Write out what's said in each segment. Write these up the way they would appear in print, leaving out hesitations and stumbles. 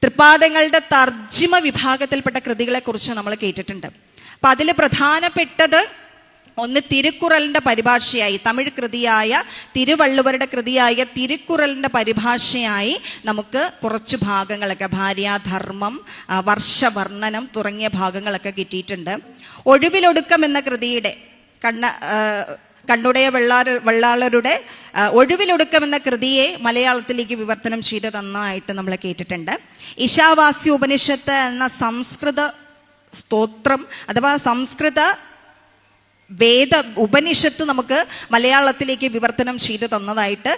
തൃപ്പാദങ്ങളുടെ തർജിമ വിഭാഗത്തിൽപ്പെട്ട കൃതികളെക്കുറിച്ച് നമ്മൾ കേട്ടിട്ടുണ്ട്. അപ്പം അതിൽ പ്രധാനപ്പെട്ടത് ഒന്ന് തിരുക്കുറലിൻ്റെ പരിഭാഷയായി, തമിഴ് കൃതിയായ തിരുവള്ളുവരുടെ കൃതിയായ തിരുക്കുറലിൻ്റെ പരിഭാഷയായി നമുക്ക് കുറച്ച് ഭാഗങ്ങളൊക്കെ, ഭാര്യാധർമ്മം, വർഷവർണ്ണനം തുടങ്ങിയ ഭാഗങ്ങളൊക്കെ കിട്ടിയിട്ടുണ്ട്. ഒഴിവിലൊടുക്കം എന്ന കൃതിയുടെ കണ്ണുടയ വെള്ളാളരുടെ ഒഴിവിലൊടുക്കം എന്ന കൃതിയെ മലയാളത്തിലേക്ക് വിവർത്തനം ചെയ്ത് തന്നതായിട്ട് നമ്മൾ കേട്ടിട്ടുണ്ട്. ഈശാവാസ്യ ഉപനിഷത്ത് എന്ന സംസ്കൃത സ്തോത്രം അഥവാ സംസ്കൃത വേദ ഉപനിഷത്ത് നമുക്ക് മലയാളത്തിലേക്ക് വിവർത്തനം ചെയ്ത് തന്നതായിട്ട്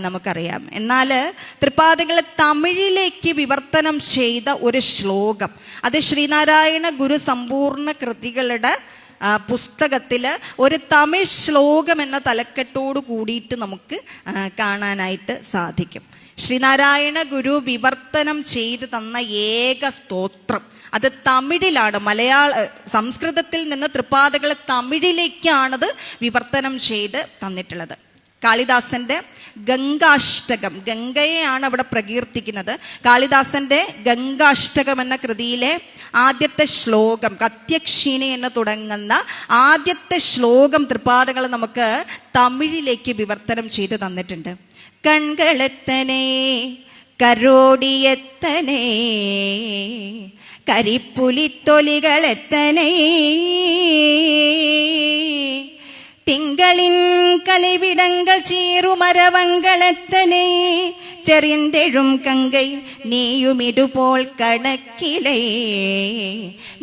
നമുക്കറിയാം. എന്നാൽ തൃപ്പാദങ്ങളെ തമിഴിലേക്ക് വിവർത്തനം ചെയ്ത ഒരു ശ്ലോകം, അത് ശ്രീനാരായണ ഗുരു സമ്പൂർണ്ണ കൃതികളുടെ പുസ്തകത്തിൽ ഒരു തമിഴ് ശ്ലോകം എന്ന തലക്കെട്ടോട് കൂടിയിട്ട് നമുക്ക് കാണാനായിട്ട് സാധിക്കും. ശ്രീനാരായണ ഗുരു വിവർത്തനം ചെയ്ത് തന്ന ഏക സ്തോത്രം അത് തമിഴിലാണ്. സംസ്കൃതത്തിൽ നിന്ന് തൃപ്പാദകളെ തമിഴിലേക്കാണത് വിവർത്തനം ചെയ്ത് തന്നിട്ടുള്ളത്. കാളിദാസന്റെ ഗംഗാഷ്ടകം, ഗംഗയെയാണ് അവിടെ പ്രകീർത്തിക്കുന്നത്. കാളിദാസന്റെ ഗംഗാഷ്ടകം എന്ന കൃതിയിലെ ആദ്യത്തെ ശ്ലോകം, കത്യക്ഷീണി എന്ന് തുടങ്ങുന്ന ആദ്യത്തെ ശ്ലോകം തൃപ്പാദകൾ നമുക്ക് തമിഴിലേക്ക് വിവർത്തനം ചെയ്ത് തന്നിട്ടുണ്ട്. കൺകളെത്തനേ കരോടിയെത്തനേ കരിപ്പുലിത്തൊലികളെത്തനേ തിങ്കളിൻ കലിവിടങ്ങൾ ചീറുമരവങ്ങളെത്തനേ ചെറിയന്തെഴും കങ്കൈ നീയുമിതുപോൽ കണക്കിലേ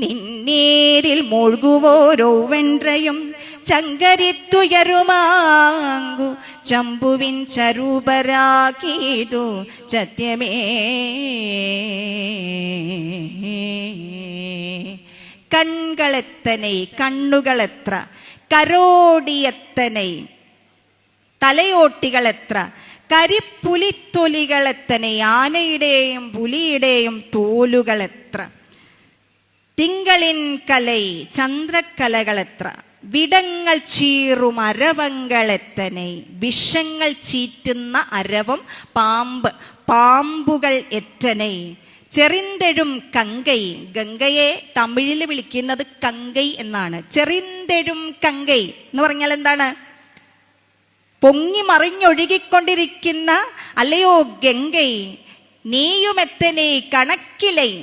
നിന്നേരിൽ മൂழ்കുവോരോവെன்றയും ചങ്കരിത്തുയരുമാങ്കു ചമ്പുവിൻ ചരൂപരാകീതു സത്യമേ. കൺകളെത്തനെ, കണ്ണുകളെത്ര, കരോടിയെത്തനെ, തലയോട്ടികളെത്ര, കരിപ്പുലിത്തൊലികളെത്തനെ, ആനയുടെയും പുലിയുടെയും തോലുകളെത്ര, തിങ്കളിൻ കലൈ, ചന്ദ്രക്കലകളെത്ര, വിടങ്ങൾ ചീറും അരവങ്ങളെത്തനെ, വിഷങ്ങൾ ചീറ്റുന്ന അരവം പാമ്പുകൾ എത്തനെ, ചെറിന്തെഴും കങ്കൈ, ഗംഗയെ തമിഴിൽ വിളിക്കുന്നത് കങ്കൈ എന്നാണ്. ചെറിന്തെഴും കങ്കൈ എന്ന് പറഞ്ഞാൽ എന്താണ്? പൊങ്ങി മറിഞ്ഞൊഴുകിക്കൊണ്ടിരിക്കുന്ന അല്ലയോ ഗംഗൈ, നീയുമെത്തനെ കണക്കിലൈ,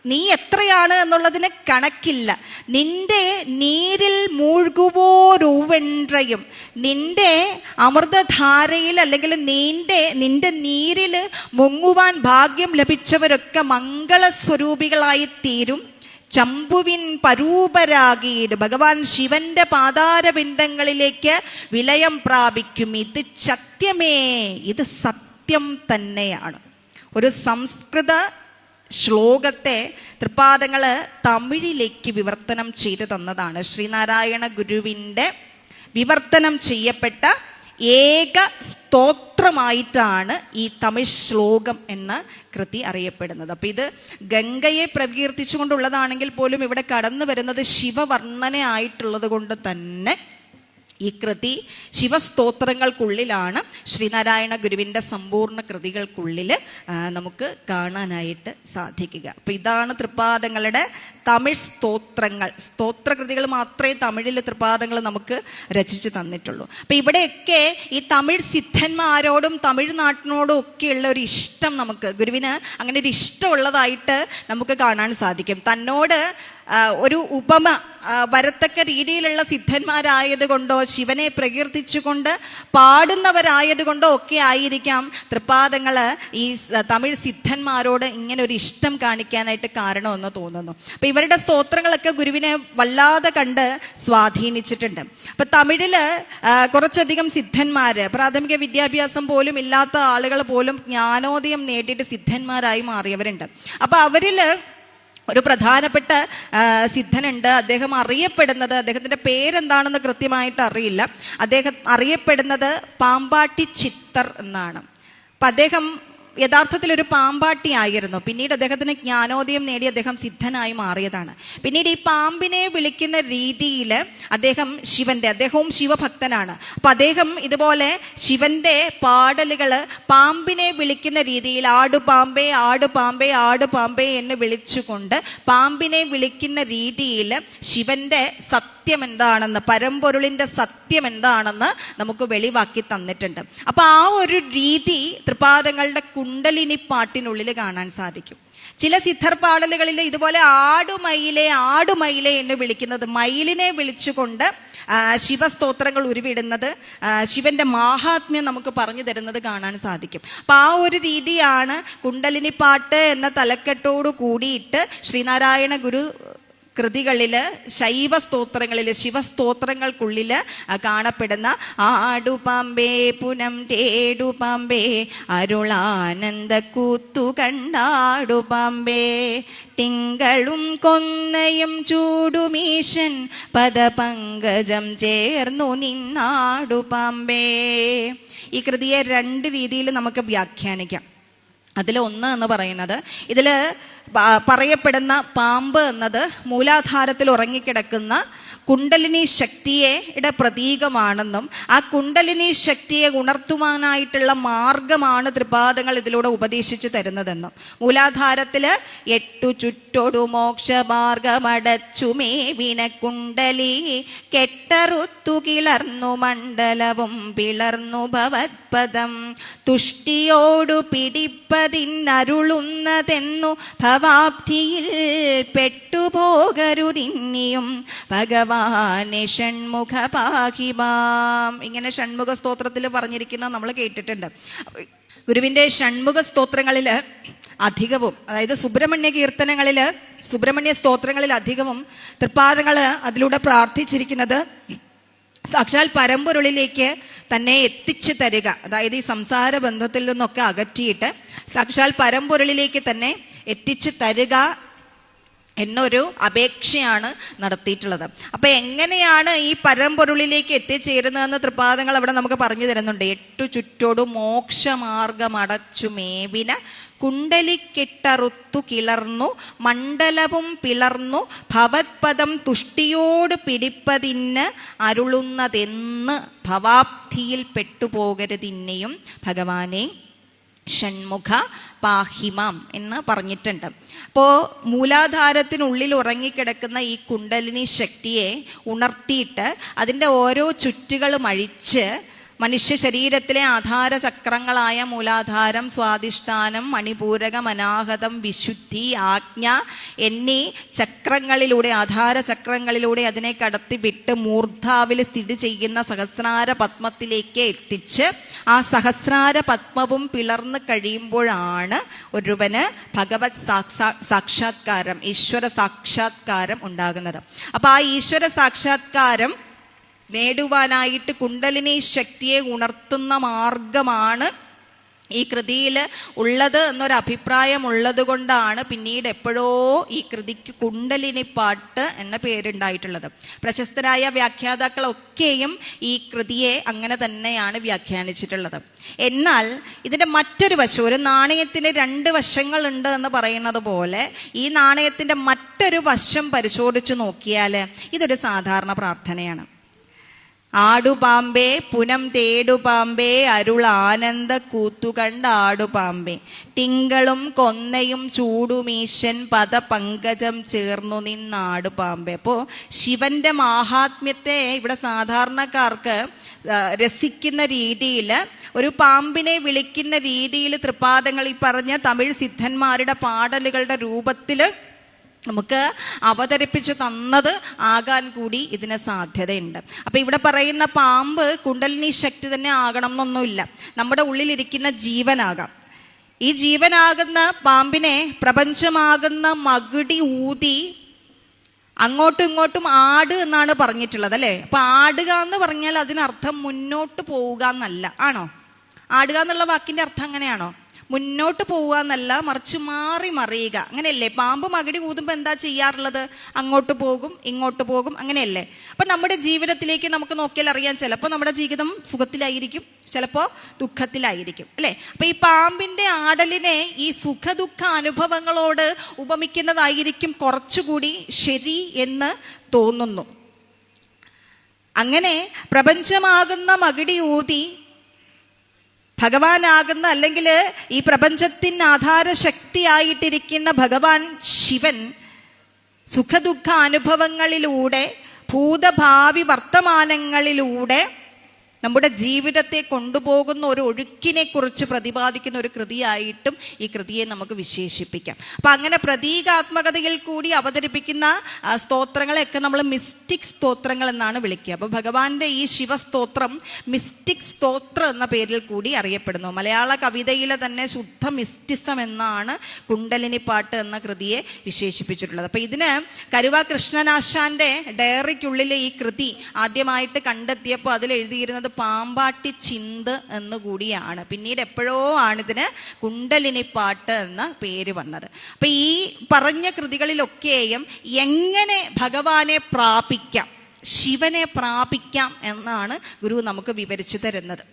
നീ എത്രയാണ് എന്നുള്ളതിന് കണക്കില്ല. നിന്റെ നീരിൽ മൂழ்കുവോരുവെன்றയും, നിന്റെ അമൃതധാരയിൽ അല്ലെങ്കിൽ നിന്റെ നീരിൽ മുങ്ങുവാൻ ഭാഗ്യം ലഭിച്ചവരൊക്കെ മംഗളസ്വരൂപികളായി തീരും. ചമ്പുവിൻ പരൂപരാഗീട്, ഭഗവാൻ ശിവന്റെ പാതാരബിന്ദങ്ങളിലേക്ക് വിലയം പ്രാപിക്കും. ഇത് സത്യമേ, ഇത് സത്യം തന്നെയാണ്. ഒരു സംസ്കൃത ശ്ലോകത്തെ തൃപ്പാദങ്ങൾ തമിഴിലേക്ക് വിവർത്തനം ചെയ്ത് തന്നതാണ്. ശ്രീനാരായണ ഗുരുവിൻ്റെ വിവർത്തനം ചെയ്യപ്പെട്ട ഏക സ്തോത്രമായിട്ടാണ് ഈ തമിഴ് ശ്ലോകം എന്ന കൃതി അറിയപ്പെടുന്നത്. അപ്പം ഇത് ഗംഗയെ പ്രകീർത്തിച്ചുകൊണ്ടുള്ളതാണെങ്കിൽ പോലും ഇവിടെ കടന്നു വരുന്നത് ശിവവർണ്ണനയായിട്ടുള്ളത് കൊണ്ട് തന്നെ ഈ കൃതി ശിവസ്തോത്രങ്ങൾക്കുള്ളിലാണ്, ശ്രീനാരായണ ഗുരുവിൻ്റെ സമ്പൂർണ്ണ കൃതികൾക്കുള്ളിൽ നമുക്ക് കാണാനായിട്ട് സാധിക്കുക. അപ്പം ഇതാണ് തൃപ്പാദങ്ങളുടെ തമിഴ് സ്തോത്രങ്ങൾ. സ്തോത്രകൃതികൾ മാത്രമേ തമിഴിൽ തൃപ്പാദങ്ങൾ നമുക്ക് രചിച്ച് തന്നിട്ടുള്ളൂ. അപ്പം ഇവിടെയൊക്കെ ഈ തമിഴ് സിദ്ധന്മാരോടും തമിഴ്നാട്ടിനോടും ഒക്കെയുള്ള ഒരു ഇഷ്ടം, നമുക്ക് ഗുരുവിന് അങ്ങനെ ഒരു ഇഷ്ടമുള്ളതായിട്ട് നമുക്ക് കാണാൻ സാധിക്കും. തന്നോട് ഒരു ഉപമ വരത്തക്ക രീതിയിലുള്ള സിദ്ധന്മാരായതുകൊണ്ടോ ശിവനെ പ്രകീർത്തിച്ചുകൊണ്ട് പാടുന്നവരായതുകൊണ്ടോ ഒക്കെ ആയിരിക്കാം തൃപ്പാദങ്ങൾ ഈ തമിഴ് സിദ്ധന്മാരോട് ഇങ്ങനെ ഒരു ഇഷ്ടം കാണിക്കാനായിട്ട് കാരണമെന്ന് തോന്നുന്നു. അപ്പം ഇവരുടെ സ്തോത്രങ്ങളൊക്കെ ഗുരുവിനെ വല്ലാതെ കണ്ട് സ്വാധീനിച്ചിട്ടുണ്ട്. അപ്പം തമിഴിൽ കുറച്ചധികം സിദ്ധന്മാർ, പ്രാഥമിക വിദ്യാഭ്യാസം പോലും ഇല്ലാത്ത ആളുകൾ പോലും ജ്ഞാനോദയം നേടിയിട്ട് സിദ്ധന്മാരായി മാറിയവരുണ്ട്. അപ്പം അവരിൽ ഒരു പ്രധാനപ്പെട്ട സിദ്ധനുണ്ട്. അദ്ദേഹം അറിയപ്പെടുന്നത്, അദ്ദേഹത്തിൻ്റെ പേരെന്താണെന്ന് കൃത്യമായിട്ട് അറിയില്ല, അദ്ദേഹം അറിയപ്പെടുന്നത് പാമ്പാട്ടി ചിത്തർ എന്നാണ്. അപ്പം അദ്ദേഹം യഥാർത്ഥത്തിൽ ഒരു പാമ്പാട്ടിയായിരുന്നു. പിന്നീട് അദ്ദേഹത്തിന് ജ്ഞാനോദയം നേടി അദ്ദേഹം സിദ്ധനായി മാറിയതാണ്. പിന്നീട് ഈ പാമ്പിനെ വിളിക്കുന്ന രീതിയിൽ അദ്ദേഹവും ശിവഭക്തനാണ്. അപ്പം അദ്ദേഹം ഇതുപോലെ ശിവന്റെ പാടലുകൾ പാമ്പിനെ വിളിക്കുന്ന രീതിയിൽ ആടുപാമ്പേ ആടുപാമ്പേ ആടുപാമ്പേ എന്ന് വിളിച്ചുകൊണ്ട് പാമ്പിനെ വിളിക്കുന്ന രീതിയിൽ ശിവന്റെ സത്യം എന്താണെന്ന്, പരമ്പൊരുളിൻ്റെ സത്യം എന്താണെന്ന് നമുക്ക് വെളിവാക്കി തന്നിട്ടുണ്ട്. അപ്പം ആ ഒരു രീതി തൃപ്പാദങ്ങളുടെ കുണ്ടലിനി പാട്ടിനുള്ളിൽ കാണാൻ സാധിക്കും. ചില സിദ്ധർ പാടലുകളിൽ ഇതുപോലെ ആടുമയിലെ ആടുമയിലെ എന്ന് വിളിക്കുന്നത്, മയിലിനെ വിളിച്ചുകൊണ്ട് ശിവസ്തോത്രങ്ങൾ ഉരുവിടുന്നത്, ശിവന്റെ മാഹാത്മ്യം നമുക്ക് പറഞ്ഞു തരുന്നത് കാണാൻ സാധിക്കും. അപ്പം ആ ഒരു രീതിയാണ് കുണ്ടലിനി പാട്ട് എന്ന തലക്കെട്ടോട് കൂടിയിട്ട് ശ്രീനാരായണ ഗുരു കൃതികളിൽ, ശൈവസ്തോത്രങ്ങളിൽ, ശിവസ്തോത്രങ്ങൾക്കുള്ളിൽ കാണപ്പെടുന്ന ആടുപാമ്പേ പുനം തേടുപാമ്പേ അരുളാനന്ദ കൂത്തു കണ്ടാടുപാമ്പേ തിങ്കളും കൊന്നയും ചൂടുമീശൻ പദപങ്കജം ചേർന്നു നിന്നാടുപാമ്പേ. ഈ കൃതിയെ രണ്ട് രീതിയിൽ നമുക്ക് വ്യാഖ്യാനിക്കാം. അതിലൊന്ന് എന്ന് പറയുന്നത്, ഇതിൽ പറയപ്പെടുന്ന പാമ്പ് എന്നത് മൂലാധാരത്തിൽ ഉറങ്ങിക്കിടക്കുന്ന കുണ്ടലിനി ശക്തിയുടെ പ്രതീകമാണെന്നും ആ കുണ്ടലിനി ശക്തിയെ ഉണർത്തുവാനായിട്ടുള്ള മാർഗമാണ് തൃപാദങ്ങൾ ഇതിലൂടെ ഉപദേശിച്ചു തരുന്നതെന്നും, മൂലാധാരത്തിൽ 8 ചുറ്റൊടു മോക്ഷമാർഗമടച്ചുമേ വിന കുണ്ടലി കെട്ടറുത്തു കിളർന്നു മണ്ഡലവും പിളർന്നു ഭവത്പദം തുഷ്ടിയോടു പിടിപ്പതിന്നരുളുന്നതെന്നു ഭവാബ്ധിയിൽ പെട്ടുപോകരുതിന്നിയും ഭഗവാൻ ഷൺമുഖ പാഹിമാം. ഇങ്ങനെ ഷൺമുഖ സ്തോത്രത്തിൽ പറഞ്ഞിരിക്കുന്നത് നമ്മൾ കേട്ടിട്ടുണ്ട്. ഗുരുവിൻ്റെ ഷൺമുഖ സ്തോത്രങ്ങളിൽ അധികവും, അതായത് സുബ്രഹ്മണ്യ സ്തോത്രങ്ങളിൽ അധികവും തൃപ്പാദങ്ങൾ അതിലൂടെ പ്രാർത്ഥിച്ചിരിക്കുന്നത് സാക്ഷാൽ പരമ്പൊരുളിലേക്ക് തന്നെ എത്തിച്ചു തരിക, അതായത് ഈ സംസാര ബന്ധത്തിൽ നിന്നൊക്കെ അകറ്റിയിട്ട് സാക്ഷാൽ പരമ്പൊരുളിലേക്ക് തന്നെ എത്തിച്ചു തരിക എന്നൊരു അപേക്ഷയാണ് നടത്തിയിട്ടുള്ളത്. അപ്പം എങ്ങനെയാണ് ഈ പരമ്പൊരുളിലേക്ക് എത്തിച്ചേരുന്നതെന്ന് തൃപ്പാദങ്ങൾ അവിടെ നമുക്ക് പറഞ്ഞു തരുന്നുണ്ട്. 8 ചുറ്റോടു മോക്ഷമാർഗമടച്ചു മേവിന കുണ്ടലിക്കെട്ടറുത്തു കിളർന്നു മണ്ഡലവും പിളർന്നു ഭവത്പദം തുഷ്ടിയോട് പിടിപ്പതിന് അരുളുന്നതെന്ന് ഭവാബ്ധിയിൽ പെട്ടുപോകരുതിന്നെയും ഭഗവാനെ ഷൺമുഖ പാഹിമാം എന്ന് പറഞ്ഞിട്ടുണ്ട്. അപ്പോൾ മൂലാധാരത്തിനുള്ളിൽ ഉറങ്ങിക്കിടക്കുന്ന ഈ കുണ്ടലിനി ശക്തിയെ ഉണർത്തിയിട്ട് അതിൻ്റെ ഓരോ ചുറ്റുകളും അഴിച്ച് മനുഷ്യ ശരീരത്തിലെ ആധാരചക്രങ്ങളായ മൂലാധാരം, സ്വാധിഷ്ഠാനം, മണിപൂരകം, അനാഹതം, വിശുദ്ധി, ആജ്ഞ എന്നീ ചക്രങ്ങളിലൂടെ, ആധാരചക്രങ്ങളിലൂടെ അതിനെ കടത്തി വിട്ട് മൂർധാവിൽ സ്ഥിതി ചെയ്യുന്ന സഹസ്രാര പത്മത്തിലേക്ക് എത്തിച്ച് ആ സഹസ്രാര പത്മവും പിളർന്ന് കഴിയുമ്പോഴാണ് ഒരുവന് ഭഗവത് സാക്ഷാത്കാരം, ഈശ്വര സാക്ഷാത്കാരം ഉണ്ടാകുന്നത്. അപ്പോൾ ആ ഈശ്വര സാക്ഷാത്കാരം നേടുവാനായിട്ട് കുണ്ടലിനി ശക്തിയെ ഉണർത്തുന്ന മാർഗമാണ് ഈ കൃതിയിൽ ഉള്ളത് എന്നൊരഭിപ്രായം ഉള്ളത് കൊണ്ടാണ് പിന്നീട് എപ്പോഴോ ഈ കൃതിക്ക് കുണ്ടലിനി പാട്ട് എന്ന പേരുണ്ടായിട്ടുള്ളത്. പ്രശസ്തരായ വ്യാഖ്യാതാക്കളൊക്കെയും ഈ കൃതിയെ അങ്ങനെ തന്നെയാണ് വ്യാഖ്യാനിച്ചിട്ടുള്ളത്. എന്നാൽ ഇതിൻ്റെ മറ്റൊരു വശം, ഒരു നാണയത്തിന് 2 വശങ്ങളുണ്ട് എന്ന് പറയുന്നത് പോലെ ഈ നാണയത്തിൻ്റെ മറ്റൊരു വശം പരിശോധിച്ച് നോക്കിയാൽ ഇതൊരു സാധാരണ പ്രാർത്ഥനയാണ്. ആടുപാമ്പേ പുനം തേടുപാമ്പേ അരുൾ ആനന്ദ കൂത്തുകണ്ട ആടുപാമ്പേ തിങ്കളും കൊന്നയും ചൂടുമീശൻ പദപങ്കജം ചേർന്നു നിന്നാടുപാമ്പേ. അപ്പോൾ ശിവന്റെ മാഹാത്മ്യത്തെ ഇവിടെ സാധാരണക്കാർക്ക് രസിക്കുന്ന രീതിയിൽ, ഒരു പാമ്പിനെ വിളിക്കുന്ന രീതിയിൽ തൃപ്പാദങ്ങൾ ഈ പറഞ്ഞ തമിഴ് സിദ്ധന്മാരുടെ പാടലുകളുടെ രൂപത്തിൽ നമുക്ക് അവതരിപ്പിച്ചു തന്നത് ആകാൻ കൂടി ഇതിന് സാധ്യതയുണ്ട്. അപ്പം ഇവിടെ പറയുന്ന പാമ്പ് കുണ്ടലിനി ശക്തി തന്നെ ആകണം എന്നൊന്നുമില്ല, നമ്മുടെ ഉള്ളിലിരിക്കുന്ന ജീവനാകാം. ഈ ജീവനാകുന്ന പാമ്പിനെ പ്രപഞ്ചമാകുന്ന മകുടി ഊതി അങ്ങോട്ടും ഇങ്ങോട്ടും ആട് എന്നാണ് പറഞ്ഞിട്ടുള്ളത്, അല്ലേ? അപ്പം ആടുക എന്ന് പറഞ്ഞാൽ അതിനർത്ഥം മുന്നോട്ട് പോവുക എന്നല്ല, ആണോ? ആടുക എന്നുള്ള വാക്കിൻ്റെ അർത്ഥം അങ്ങനെയാണോ? മുന്നോട്ട് പോവുക എന്നല്ല, മറിച്ച് മാറി മറിയുക. അങ്ങനെയല്ലേ? പാമ്പ് മകിടി ഊതുമ്പോൾ എന്താ ചെയ്യാറുള്ളത്? അങ്ങോട്ട് പോകും, ഇങ്ങോട്ട് പോകും, അങ്ങനെയല്ലേ? അപ്പം നമ്മുടെ ജീവിതത്തിലേക്ക് നമുക്ക് നോക്കിയാൽ അറിയാം, ചിലപ്പോൾ നമ്മുടെ ജീവിതം സുഖത്തിലായിരിക്കും, ചിലപ്പോൾ ദുഃഖത്തിലായിരിക്കും, അല്ലേ? അപ്പം ഈ പാമ്പിൻ്റെ ആടലിനെ ഈ സുഖദുഃഖ അനുഭവങ്ങളോട് ഉപമിക്കുന്നതായിരിക്കും കുറച്ചുകൂടി ശരി എന്ന് തോന്നുന്നു. അങ്ങനെ പ്രപഞ്ചമാകുന്ന മകിടി ഊതി ഭഗവാനാകുന്ന, അല്ലെങ്കിൽ ഈ പ്രപഞ്ചത്തിന് ആധാരശക്തിയായിട്ടിരിക്കുന്ന ഭഗവാൻ ശിവൻ സുഖദുഃഖ അനുഭവങ്ങളിലൂടെ, ഭൂതഭാവി വർത്തമാനങ്ങളിലൂടെ നമ്മുടെ ജീവിതത്തെ കൊണ്ടുപോകുന്ന ഒരു ഒഴുക്കിനെ കുറിച്ച് പ്രതിപാദിക്കുന്ന ഒരു കൃതിയായിട്ടും ഈ കൃതിയെ നമുക്ക് വിശേഷിപ്പിക്കാം. അപ്പം അങ്ങനെ പ്രതീകാത്മകതയിൽ കൂടി അവതരിപ്പിക്കുന്ന സ്തോത്രങ്ങളെയൊക്കെ നമ്മൾ മിസ്റ്റിക് സ്തോത്രങ്ങൾ എന്നാണ് വിളിക്കുക. അപ്പോൾ ഭഗവാന്റെ ഈ ശിവസ്തോത്രം മിസ്റ്റിക് സ്തോത്രം എന്ന പേരിൽ കൂടി അറിയപ്പെടുന്നു. മലയാള കവിതയിലെ തന്നെ ശുദ്ധ മിസ്റ്റിസം എന്നാണ് കുണ്ടലിനി പാട്ട് എന്ന കൃതിയെ വിശേഷിപ്പിച്ചിട്ടുള്ളത്. അപ്പോൾ ഇതിന് കരുവ കൃഷ്ണനാശാന്റെ ഡയറിക്കുള്ളിലെ ഈ കൃതി ആദ്യമായിട്ട് കണ്ടെത്തിയപ്പോൾ അതിൽ എഴുതിയിരുന്നത് പാമ്പാട്ടി ചിന്ത് എന്നുകൂടിയാണ്. പിന്നീട് എപ്പോഴോ ആണിതിന് കുണ്ടലിനിപ്പാട്ട് എന്ന പേര് വന്നത്. അപ്പം ഈ പറഞ്ഞ കൃതികളിലൊക്കെയും എങ്ങനെ ഭഗവാനെ പ്രാപിക്കാം, ശിവനെ പ്രാപിക്കാം എന്നാണ് ഗുരു നമുക്ക് വിവരിച്ചു തരുന്നത്.